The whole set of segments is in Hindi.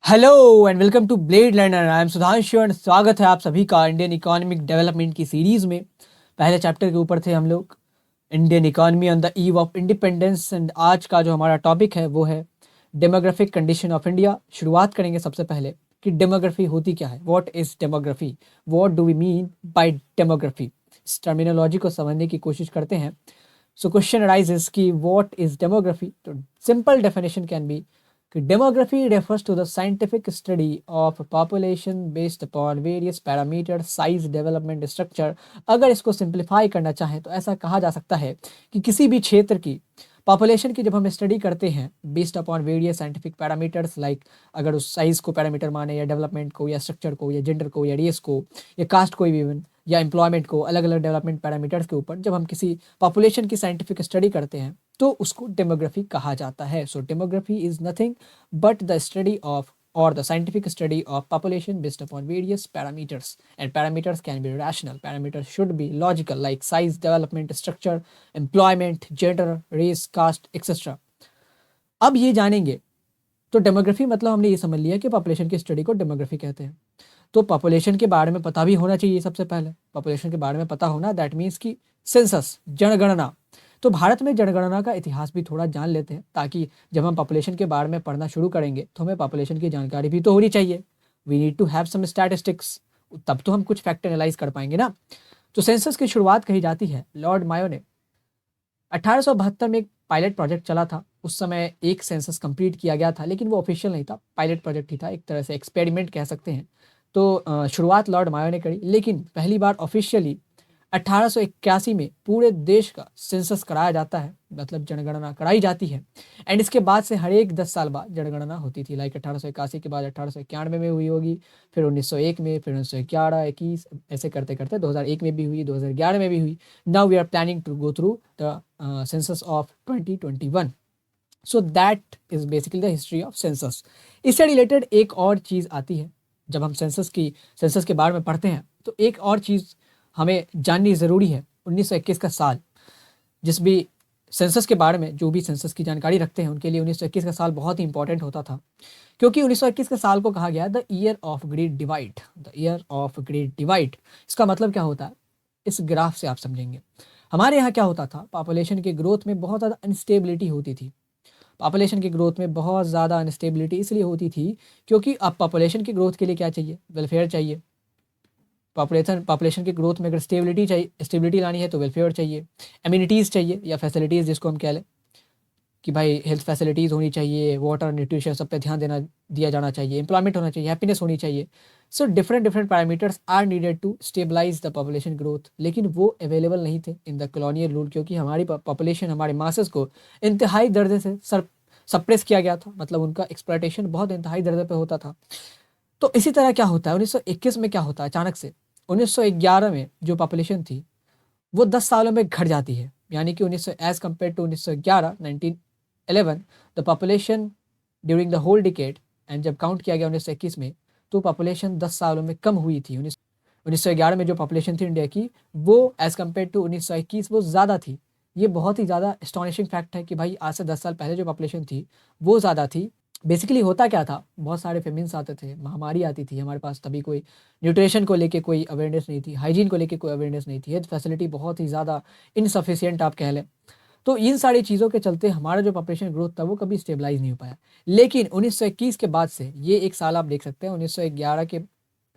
Hello and welcome to blade learner. I am Sudhanshu और स्वागत है आप सभी का इंडियन इकोनॉमिक डेवलपमेंट की सीरीज में। पहले चैप्टर के ऊपर थे हम लोग Indian economy on the eve of independence and आज का जो हमारा टॉपिक है वो है डेमोग्राफिक कंडीशन ऑफ इंडिया। शुरुआत करेंगे सबसे पहले कि डेमोग्राफी होती क्या है। What is demography, what do we mean by demography. इस टर्मिनोलॉजी को समझने की कोशिश करते हैं। सो क्वेश्चन अराइजेस कि व्हाट इज डेमोग्राफी। तो सिंपल डेफिनेशन कैन बी कि demography refers to the scientific study of population based upon various parameters, size, development, structure। अगर इसको सिंप्लीफाई करना चाहें तो ऐसा कहा जा सकता है कि किसी भी क्षेत्र की पॉपुलेशन की जब हम स्टडी करते हैं based upon various scientific parameters, like अगर उस साइज को पैरामीटर माने या डेवलपमेंट को या स्ट्रक्चर को या जेंडर को या रेस को या कास्ट को इवन या एम्प्लॉयमेंट को, अलग अलग डेवलपमेंट पैरामीटर्स के ऊपर जब हम किसी पॉपुलेशन की साइंटिफिक स्टडी करते हैं तो उसको डेमोग्राफी कहा जाता है। So demography is nothing but the study of or the scientific study of population based upon various parameters, and parameters can be rational. Parameters should be logical, like size, development, structure, employment, gender, race, caste, etc. अब ये जानेंगे तो डेमोग्राफी मतलब हमने ये समझ लिया कि पॉपुलेशन की स्टडी को डेमोग्राफी कहते हैं। तो पॉपुलेशन के बारे में पता भी होना चाहिए। सबसे पहले पॉपुलेशन के बारे में पता होना, दैट मीन्स कि सेंसस, जनगणना। तो भारत में जनगणना का इतिहास भी थोड़ा जान लेते हैं ताकि जब हम पॉपुलेशन के बारे में पढ़ना शुरू करेंगे तो हमें पॉपुलेशन की जानकारी भी तो होनी चाहिए। We need to have some statistics, तब तो हम कुछ फैक्ट एनालाइज कर पाएंगे ना। तो सेंसस की शुरुआत कही जाती है लॉर्ड मायो ने 1872 में। एक पायलट प्रोजेक्ट चला था उस समय, एक सेंसस कंप्लीट किया गया था लेकिन वो ऑफिशियल नहीं था, पायलट प्रोजेक्ट ही था, एक तरह से एक्सपेरिमेंट कह सकते हैं। तो शुरुआत लॉर्ड मायो ने करी, लेकिन पहली बार ऑफिशियली 1881 में पूरे देश का सेंसस कराया जाता है, मतलब जनगणना कराई जाती है। एंड इसके बाद से हर एक 10 साल बाद जनगणना होती थी, लाइक 1881 के बाद 1891 में हुई होगी, फिर 1901 में, फिर 1911, 21, ऐसे करते करते 2001 में भी हुई, 2011 में भी हुई। Now we are planning to go through the census of 2021। So that is basically the history of census. इससे रिलेटेड एक और चीज़ आती है जब हम सेंसस के बारे में पढ़ते हैं तो एक और चीज़ हमें जाननी ज़रूरी है। 1921 का साल, जिस भी सेंसस के बारे में जो भी सेंसस की जानकारी रखते हैं उनके लिए 1921 का साल बहुत ही इंपॉर्टेंट होता था, क्योंकि 1921 के साल को कहा गया the year of great divide. The year of great divide, इसका मतलब क्या होता है इस ग्राफ से आप समझेंगे। हमारे यहाँ क्या होता था, पॉपुलेशन के ग्रोथ में बहुत ज़्यादा अनस्टेबिलिटी होती थी। पॉपुलेशन की ग्रोथ में बहुत ज़्यादा अनस्टेबिलिटी इसलिए होती थी क्योंकि अब पॉपुलेशन की ग्रोथ के लिए क्या चाहिए, वेलफेयर चाहिए। पॉपुलेशन की ग्रोथ में अगर स्टेबिलिटी लानी है तो वेलफेयर चाहिए, एम्यूनिटीज़ चाहिए या फैसिलिटीज़ जिसको हम कह लें कि भाई हेल्थ फैसिलिटीज़ होनी चाहिए, वाटर, न्यूट्रिशन, सब पे ध्यान दिया जाना चाहिए, एम्प्लॉयमेंट होना चाहिए, हैप्पीनेस होनी चाहिए। So different parameters are needed to stabilize the population growth, लेकिन वो अवेलेबल नहीं थे इन द कॉलोनियल रूल, क्योंकि हमारी पॉपुलेशन, हमारे मासेस को इंतहाई दर्जे से सप्रेस किया गया था, मतलब उनका एक्सप्लॉयटेशन बहुत इंतहाई दर्जे पे होता था। तो इसी तरह क्या होता है 1921 में, क्या होता है अचानक से 1911 में जो पॉपुलेशन थी वो 10 सालों में घट जाती है। यानी कि 1900 as compared to 1911 1911 the population during the whole decade, and जब काउंट किया गया 1921 में तो पॉपुलेशन 10 सालों में कम हुई थी। 1911 में जो पॉपुलेशन थी इंडिया की वो एज कम्पेयर टू 1921 वो ज़्यादा थी। ये बहुत ही ज़्यादा एस्टॉनिशिंग फैक्ट है कि भाई आज से 10 साल पहले जो पॉपुलेशन थी वो ज़्यादा थी। बेसिकली होता क्या था, बहुत सारे फेमिन्स आते थे, महामारी आती थी हमारे पास, तभी कोई न्यूट्रिशन को लेके कोई अवेयरनेस नहीं थी, हाइजीन को लेके कोई अवेयरनेस नहीं थी, हेल्थ फैसिलिटी बहुत ही ज़्यादा इनसफिशियंट आप कह लें। तो इन सारी चीज़ों के चलते हमारा जो पॉपुलेशन ग्रोथ था वो कभी स्टेबलाइज नहीं हो पाया। लेकिन 1921 के बाद से, ये एक साल आप देख सकते हैं 1911 के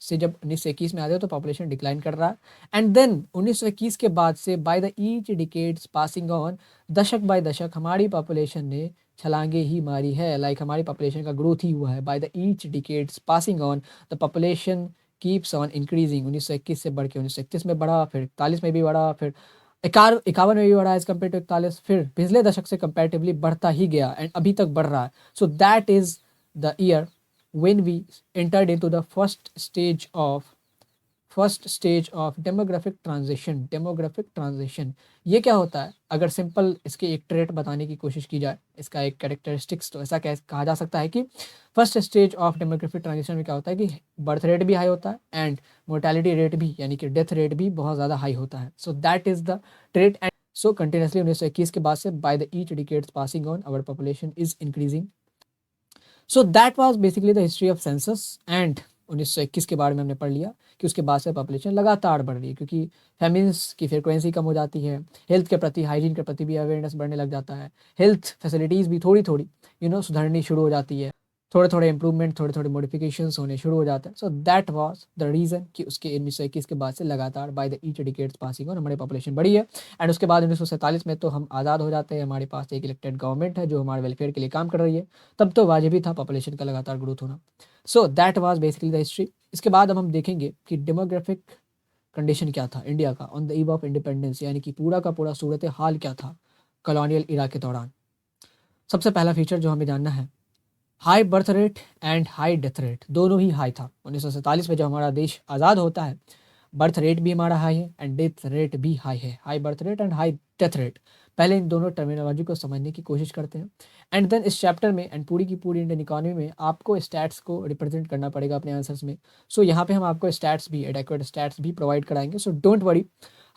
से जब 1921 में आते हो तो पॉपुलेशन डिक्लाइन कर रहा है। एंड देन 1921 के बाद से by the each decades passing on, दशक बाय दशक हमारी पॉपुलेशन ने छलांगे ही मारी है, लाइक हमारी पॉपुलेशन का ग्रोथ ही हुआ है। Bye the each decades passing on the population keeps on increasing. 1921 से बढ़ के 1931 में बढ़ा, फिर 41 में भी बढ़ा, फिर 51 में भी बढ़ा एज कम्पेयर टू 41, फिर पिछले दशक से कंपेरेटिवली बढ़ता ही गया एंड अभी तक बढ़ रहा है। So that is the year when we entered into the first stage of demographic transition। ये क्या होता है, अगर सिंपल इसके एक ट्रेट बताने की कोशिश की जाए, इसका एक कैरेक्टरिस्टिक्स, तो ऐसा कहा जा सकता है कि first stage of demographic transition में क्या होता है कि बर्थ रेट भी हाई होता है एंड मोर्टेलिटी रेट भी, यानी कि डेथ रेट भी बहुत ज़्यादा हाई होता है। So that is the trait. And so continuously 1921 के बाद से by the each decades passing on our population is increasing. So that was basically the history of census and 1921 के बारे में हमने पढ़ लिया कि उसके बाद से पॉपुलेशन लगातार बढ़ रही है क्योंकि फेमिन्स की फ्रिक्वेंसी कम हो जाती है, हेल्थ के प्रति, हाइजीन के प्रति भी अवेयरनेस बढ़ने लग जाता है, हेल्थ फैसिलिटीज़ भी थोड़ी थोड़ी सुधरनी शुरू हो जाती है, थोड़े थोड़े इंप्रूवमेंट, थोड़े थोड़े मॉडिफिकेशंस होने शुरू हो जाते हैं. सो दैट वाज द रीज़न कि उसके 1921 के बाद से लगातार bye the each decades passing on हमारी पॉपुलेशन बढ़ी है. एंड उसके बाद 1947 में तो हम आज़ाद हो जाते हैं, हमारे पास एक इलेक्टेड गवर्नमेंट है जो हमारे वेलफेयर के लिए काम कर रही है. तब तो वाजिब था पॉपुलेशन का लगातार ग्रोथ होना. सो that was basically the history. इसके बाद अब हम देखेंगे कि डेमोग्राफिक कंडीशन क्या था इंडिया का on the eve of independence, यानी कि पूरा का पूरा सूरत हाल क्या था कॉलोनियल इरा के दौरान. सबसे पहला फीचर जो हमें जानना है, high birth rate and high death rate दोनों ही हाई था. 1947 में जब हमारा देश आज़ाद होता है, बर्थ रेट भी हमारा हाई है एंड डेथ रेट भी हाई है. High birth rate and high death rate, पहले इन दोनों टर्मिनोलॉजी को समझने की कोशिश करते हैं. एंड देन इस चैप्टर में एंड पूरी की पूरी इंडियन इकोनॉमी में आपको स्टैट्स को रिप्रेजेंट करना पड़ेगा अपने आंसर्स में. सो यहाँ पे हम आपको स्टैट्स भी, एडेक्वेट स्टैट्स भी प्रोवाइड कराएंगे. So don't worry.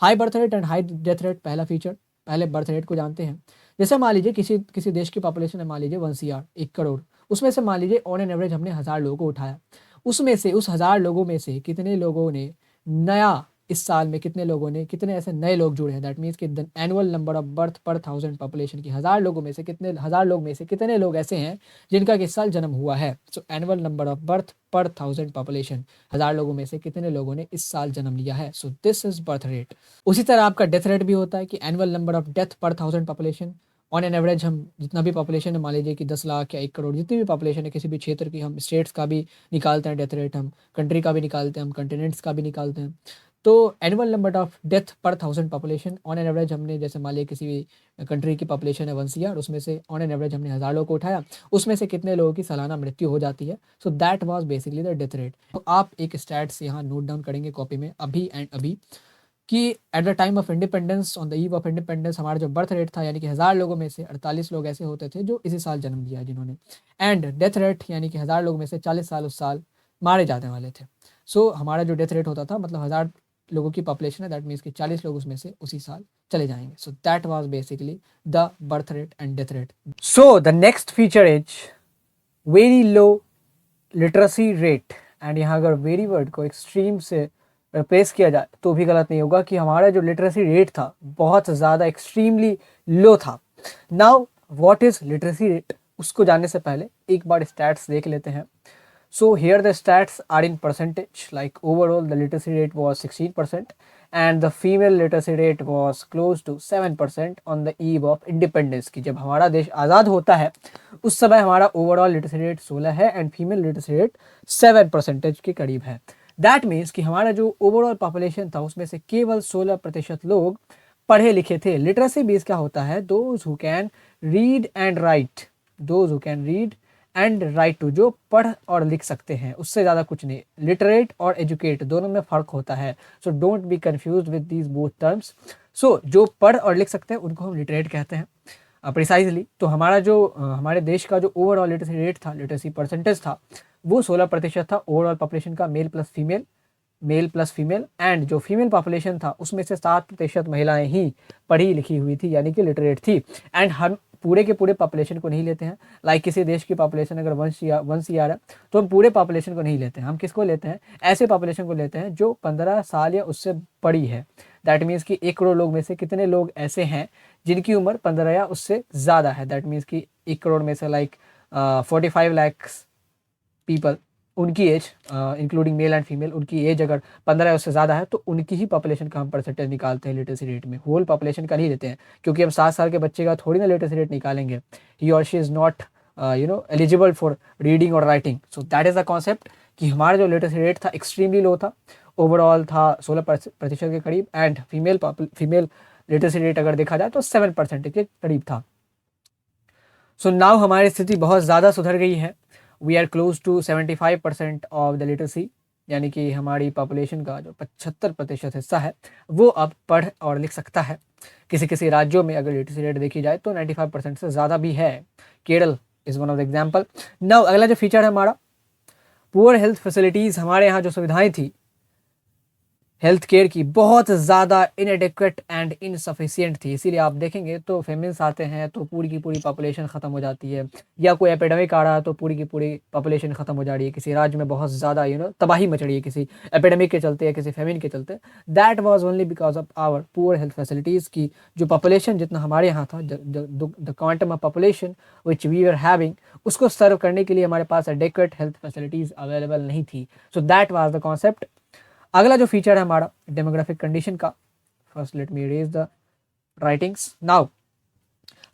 High birth rate and high death rate, पहला फीचर. पहले बर्थ रेट को जानते हैं. जैसे मान लीजिए किसी किसी देश की पॉपुलेशन है, मान लीजिए 1 CR, 1 करोड़. उसमें से मान लीजिए ऑन एन एवरेज हमने 1000 लोगों को उठाया. उसमें से उस 1000 लोगों में से कितने लोगों ने नया, इस साल में कितने लोगों ने, कितने ऐसे नए लोग जुड़े हैं, दैट मीन्स कि the annual number of birth पर 1000 पॉपुलेशन की 1000 लोगों में से कितने, 1000 लोग में से कितने लोग ऐसे हैं जिनका कि इस साल जन्म हुआ है. सो एनुअल नंबर ऑफ बर्थ पर 1000 पॉपुलेशन, 1000 लोगों में से कितने लोगों ने इस साल जन्म लिया है. So this is birth rate. उसी तरह आपका डेथ रेट भी होता है कि एनुअल नंबर ऑफ डेथ पर 1000 पॉपुलेशन. ऑन एन एवरेज हम जितना भी पॉपुलेशन है, मान लीजिए कि 10 लाख या 1 करोड़, जितनी भी पॉपुलेशन है किसी भी क्षेत्र की, हम स्टेट्स का भी निकालते हैं डेथ रेट, हम कंट्री का भी निकालते हैं, हम कंटिनेंट्स का भी निकालते हैं. तो एनुअल नंबर ऑफ डेथ पर 1000 पॉपुलेशन ऑन एन एवरेज हमने, जैसे मान लिया किसी भी कंट्री की पॉपुलेशन है 1 CR, उसमें से ऑन एन एवरेज हमने 1000 लोगों को उठाया, उसमें से कितने लोगों की सालाना मृत्यु हो जाती है. So that was basically the death rate. तो आप एक स्टैट्स यहाँ नोट डाउन करेंगे कॉपी में अभी एंड अभी कि at the time of independence, on the eve of independence, हमारा जो बर्थ रेट था, यानी कि 1000 लोगों में से 48 लोग ऐसे होते थे जो इसी साल जन्म लिया है जिन्होंने. एंड डेथ रेट, यानी कि 1000 लोग में से 40 साल उस साल मारे जाने वाले थे. सो हमारा जो डेथ रेट होता था, मतलब 1000 लोगों की पॉपुलेशन है, दैट मीन्स कि 40 लोग उसमें से उसी साल चले जाएंगे. सो that was basically the birth rate and death rate. So the next feature is very low literacy rate. And यहाँ अगर वेरी वर्ड को एक्सट्रीम से रिप्लेस किया जाए तो भी गलत नहीं होगा कि हमारा जो लिटरेसी रेट था बहुत ज़्यादा एक्सट्रीमली लो था. Now what is literacy rate, उसको जानने से पहले एक बार स्टैट्स देख लेते हैं. So here the stats are in percentage, like overall the literacy rate was 16% and the female literacy rate was close to 7% on the eve of independence. कि जब हमारा देश आज़ाद होता है उस समय हमारा ओवरऑल लिटरेसी रेट 16 है एंड फीमेल लिटरेसी रेट 7% के करीब है. दैट मीन्स कि हमारा जो ओवरऑल पॉपुलेशन था उसमें से केवल 16% लोग पढ़े लिखे थे. लिटरेसी बेस क्या होता है, those who can read and write, those who can read and write too, जो पढ़ और लिख सकते हैं, उससे ज़्यादा कुछ नहीं. लिटरेट और एजुकेट दोनों में फ़र्क होता है. So don't be confuse with these both terms. So जो पढ़ और लिख सकते हैं उनको हम लिटरेट कहते हैं प्रिसाइजली. तो हमारा जो हमारे देश का जो ओवरऑल लिटरेसी रेट था, लिटरेसी परसेंटेज था, वो 16% था ओवरऑल पॉपुलेशन का, मेल प्लस फीमेल. एंड जो फीमेल पॉपुलेशन था उसमें से 7% महिलाएं ही पढ़ी लिखी हुई थी, यानी कि लिटरेट थी. एंड हम पूरे के पूरे पॉपुलेशन को नहीं लेते हैं. लाइक किसी देश की पॉपुलेशन अगर 1 CR है तो हम पूरे पॉपुलेशन को नहीं लेते हैं. हम किसको लेते हैं, ऐसे पॉपुलेशन को लेते हैं जो 15 साल या उससे बड़ी है. दैट मीन्स कि 1 करोड़ लोग में से कितने लोग ऐसे हैं जिनकी उम्र 15 या उससे ज़्यादा है. दैट मीन्स कि 1 करोड़ में से लाइक 45 लाख पीपल, उनकी age including male and female, उनकी एज अगर 15 या उससे ज़्यादा है तो उनकी ही पॉपुलेशन का हम परसेंटेज निकालते हैं लिटरेसी रेट में. होल पॉपुलेशन का नहीं लेते हैं क्योंकि हम 7 साल के बच्चे का थोड़ी ना लिटरेसी रेट निकालेंगे. ही और she is not eligible for reading और writing. So that is the concept कि हमारा जो लिटरेसी रेट था एक्सट्रीमली लो था, ओवरऑल था 16% के करीब. एंड फीमेल लिटरेसी रेट अगर देखा जाए तो 7% के करीब था. सो नाउ हमारी स्थिति बहुत ज़्यादा सुधर गई है. We are close to 75% of the literacy, यानी कि हमारी पॉपुलेशन का जो 75% हिस्सा है वो अब पढ़ और लिख सकता है. किसी किसी राज्यों में अगर लिटरेसी रेट देखी जाए तो 95% से ज़्यादा भी है. Kerala is one of the example. Now अगला जो फीचर है हमारा, पुअर हेल्थ फैसिलिटीज़. हमारे यहाँ जो सुविधाएं थी हेल्थ केयर की बहुत ज़्यादा इनएडिक्वेट एंड इनसफिशिएंट थी। इसीलिए आप देखेंगे तो फेमिन्स आते हैं तो पूरी की पूरी पॉपुलेशन ख़त्म हो जाती है, या कोई एपिडेमिक आ रहा है तो पूरी की पूरी पॉपुलेशन ख़त्म हो जा रही है। किसी राज्य में बहुत ज़्यादा तबाही मच रही है किसी एपिडेमिक के चलते या किसी फेमिन के चलते। That was only because of our poor health facilities की जो पॉपुलेशन जितना हमारे यहाँ था, the quantum of population which we are having, उसको सर्व करने के लिए हमारे पास एडेक्वेट हेल्थ फैसिलिटीज़ अवेलेबल नहीं थी। So that was the concept. अगला जो फीचर है हमारा डेमोग्राफिक कंडीशन का, first let me raise the writings now.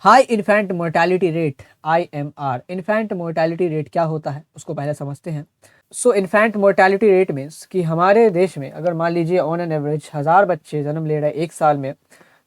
High infant mortality rate, IMR। Infant mortality rate क्या होता है उसको पहले समझते हैं। सो इन्फेंट मोर्टेलिटी रेट मीन्स कि हमारे देश में अगर मान लीजिए ऑन एन एवरेज 1000 बच्चे जन्म ले रहे हैं एक साल में,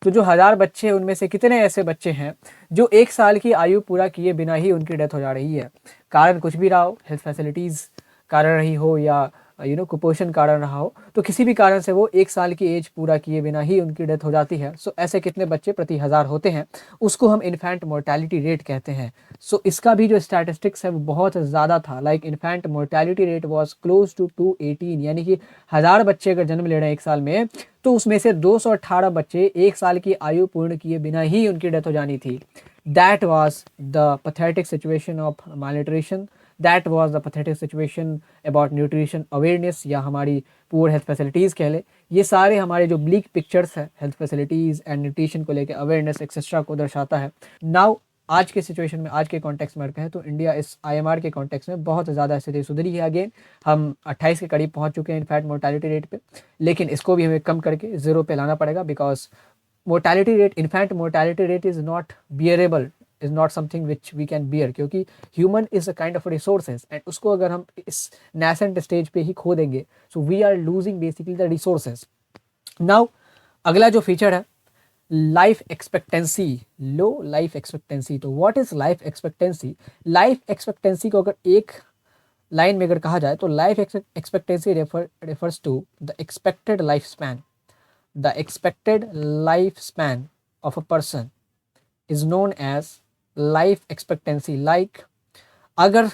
तो जो 1000 बच्चे हैं उनमें से कितने ऐसे बच्चे हैं जो एक साल की आयु पूरा किए बिना ही उनकी डेथ हो जा रही है। कारण कुछ भी रहा हो, हेल्थ फैसिलिटीज़ कारण रही हो या कुपोषण कारण रहा हो, तो किसी भी कारण से वो एक साल की एज पूरा किए बिना ही उनकी डेथ हो जाती है। सो ऐसे कितने बच्चे प्रति 1000 होते हैं, उसको हम इन्फेंट मोर्टेलिटी रेट कहते हैं। सो इसका भी जो स्टैटिस्टिक्स है वो बहुत ज़्यादा था। Like infant mortality rate was close to 218, यानी कि 1000 बच्चे अगर जन्म ले रहे हैं एक साल में, तो उसमें से 218 बच्चे एक साल की आयु पूर्ण किए बिना ही उनकी डेथ हो जानी थी। That was the pathetic situation of malnutrition, that was the pathetic situation about nutrition awareness, या हमारी पुअर हेल्थ फैसिलिटीज़ कह ले। ये सारे हमारे जो ब्लीक पिक्चर्स है हेल्थ फैसिलिटीज़ एंड न्यूट्रिशन को लेकर अवेयरनेस एक्सेट्रा को दर्शाता है। नाउ आज के सिचुएशन में, आज के कॉन्टेक्स्ट में कहें तो इंडिया इस IMR के कॉन्टेक्स्ट में बहुत ज़्यादा स्थिति सुधरी है। अगेन हम 28 के करीब पहुंच चुके हैं इनफैक्ट मोर्टेलिटी रेट पे, लेकिन इसको भी हमें कम करके 0 पे लाना पड़ेगा, because mortality rate, in fact mortality rate is not bearable, is not something which we can bear, क्योंकि human is a kind of resources, and उसको अगर हम इस नेसेंट स्टेज पे ही खो देंगे, so we are losing basically the resources. Now अगला जो फीचर है life expectancy, low life expectancy. तो what is life expectancy? Life expectancy को अगर एक लाइन में अगर कहा जाए तो life expectancy refers to the expected life span, the expected life span of a person is known as life expectancy. Like अगर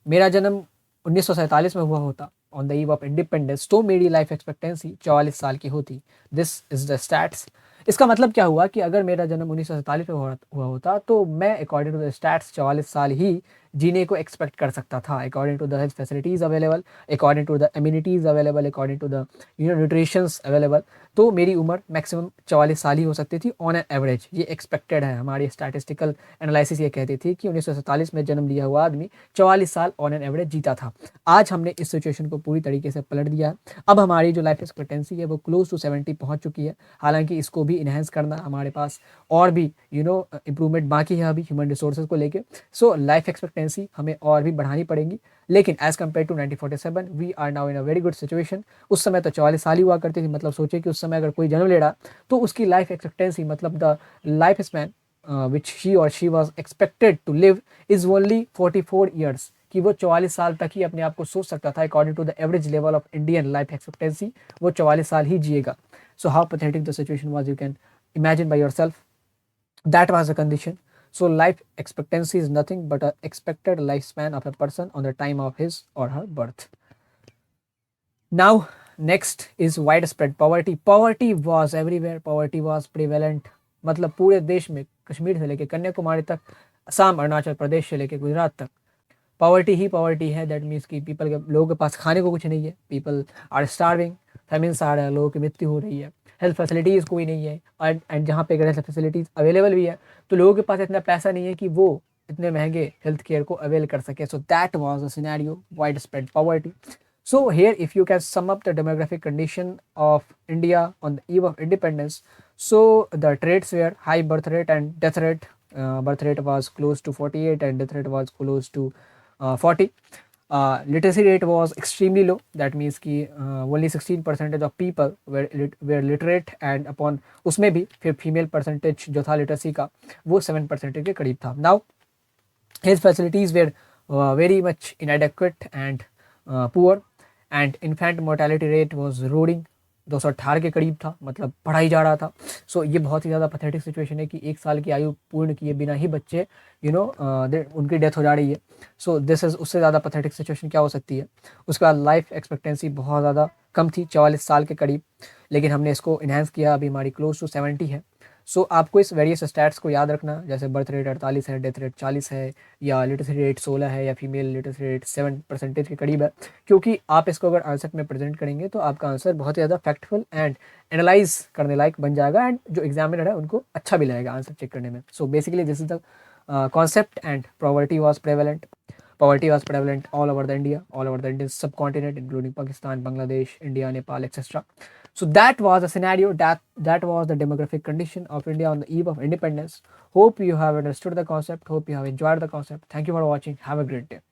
मेरा जन्म 1947 में हुआ होता on the eve of independence, तो मेरी लाइफ एक्सपेक्टेंसी 44 साल की होती। This is the stats. इसका मतलब क्या हुआ कि अगर मेरा जन्म 1947 में हुआ होता तो मैं अकॉर्डिंग टू द स्टैट्स 44 साल ही जीने को एक्सपेक्ट कर सकता था, according to the health facilities available, according to the immunities available, according to the nutritions available. तो मेरी उम्र मैक्सिमम 44 साल ही हो सकती थी ऑन एन एवरेज। ये एक्सपेक्टेड है, हमारी स्टैटिस्टिकल एनालिसिस ये कहती थी कि 1947 में जन्म लिया हुआ आदमी 44 साल ऑन एन एवरेज जीता था। आज हमने इस सिचुएशन को पूरी तरीके से पलट दिया है। अब हमारी जो लाइफ एक्सपेक्टेंसी है वो क्लोज टू 70 पहुंच चुकी है। हालांकि इसको भी इन्हेंस करना हमारे पास और भी इम्प्रूवमेंट बाकी है अभी ह्यूमन रिसोर्सेज को लेके। सो लाइफ एक्सपेक्टेंसी हमें और भी बढ़ानी पड़ेगी, लेकिन as compared to 1947 we are now in a very good situation. उस समय तो 44 साल ही हुआ करती थी, मतलब सोचिए कि उस समय अगर कोई जन्म ले रहा तो उसकी लाइफ एक्सपेक्टेंसी, मतलब the life span which he और she was expected to live is only 44 years, कि वो 44 साल तक ही अपने आप को सोच सकता था। According to the average level of Indian life expectancy वो 44 साल ही जिएगा। So how pathetic the situation was, you can imagine by yourself. That was the condition. So life expectancy is nothing but a expected lifespan of a person on the time of his or her birth. Now next is widespread poverty. Poverty was everywhere, poverty was prevalent, मतलब पूरे देश में कश्मीर से लेके कन्याकुमारी तक, असम अरुणाचल प्रदेश से लेके गुजरात तक पॉवर्टी ही पॉवर्टी है। दैट मीन्स कि लोगों के पास खाने को कुछ नहीं है, पीपल आर स्टार्विंग, फेमिन्स आ रहा है, लोगों की मृत्यु हो रही है, हेल्थ फैसिलिटीज़ कोई नहीं है, एंड जहाँ पे अगर हेल्थ फैसिलिटीज़ अवेलेबल भी है तो लोगों के पास इतना पैसा नहीं है कि वो इतने महंगे हेल्थ केयर को अवेल कर सके। सो that was the scenario, wide spread poverty. So here if you can sum up the demographic condition of India on the eve of independence, so the traits were high birth rate and death rate. Birth rate was close to 48 and death rate was close to 40. Literacy rate was extremely low. That means कि only 16% of people were literate, and upon उसमें भी फिर फीमेल परसेंटेज जो था लिटरेसी का वो 7% के करीब था. Now his facilities were very much inadequate and poor, and infant mortality rate was roaring. 218 के करीब था, मतलब पढ़ा ही जा रहा था। सो ये बहुत ही ज़्यादा पैथेटिक सिचुएशन है कि 1 साल की आयु पूर्ण किए बिना ही बच्चे उनकी डेथ हो जा रही है। सो दिस इज़ उससे ज़्यादा पैथेटिक सिचुएशन क्या हो सकती है। उसके बाद लाइफ एक्सपेक्टेंसी बहुत ज़्यादा कम थी, 44 साल के करीब, लेकिन हमने इसको इन्हांस किया, अभी हमारी क्लोज टू 70 है। सो आपको इस वेरियस स्टैट्स को याद रखना, जैसे बर्थ रेट 48 है, डेथ रेट 40 है, या लिटरेसी रेट 16 है, या फीमेल लिटरेसी रेट 7% के करीब है। क्योंकि आप इसको अगर आंसर में प्रेजेंट करेंगे तो आपका आंसर बहुत ही ज़्यादा फैक्टफुल एंड एनालाइज करने लायक बन जाएगा, एंड जो एग्जामिनर है उनको अच्छा भी लगेगा आंसर चेक करने में। So basically this is the concept, and poverty was prevalent all over the India, all over the Indian subcontinent, including Pakistan, Bangladesh, India, Nepal, etc. So that was the scenario, that was the demographic condition of India on the eve of independence. Hope you have understood the concept, hope you have enjoyed the concept. Thank you for watching, have a great day.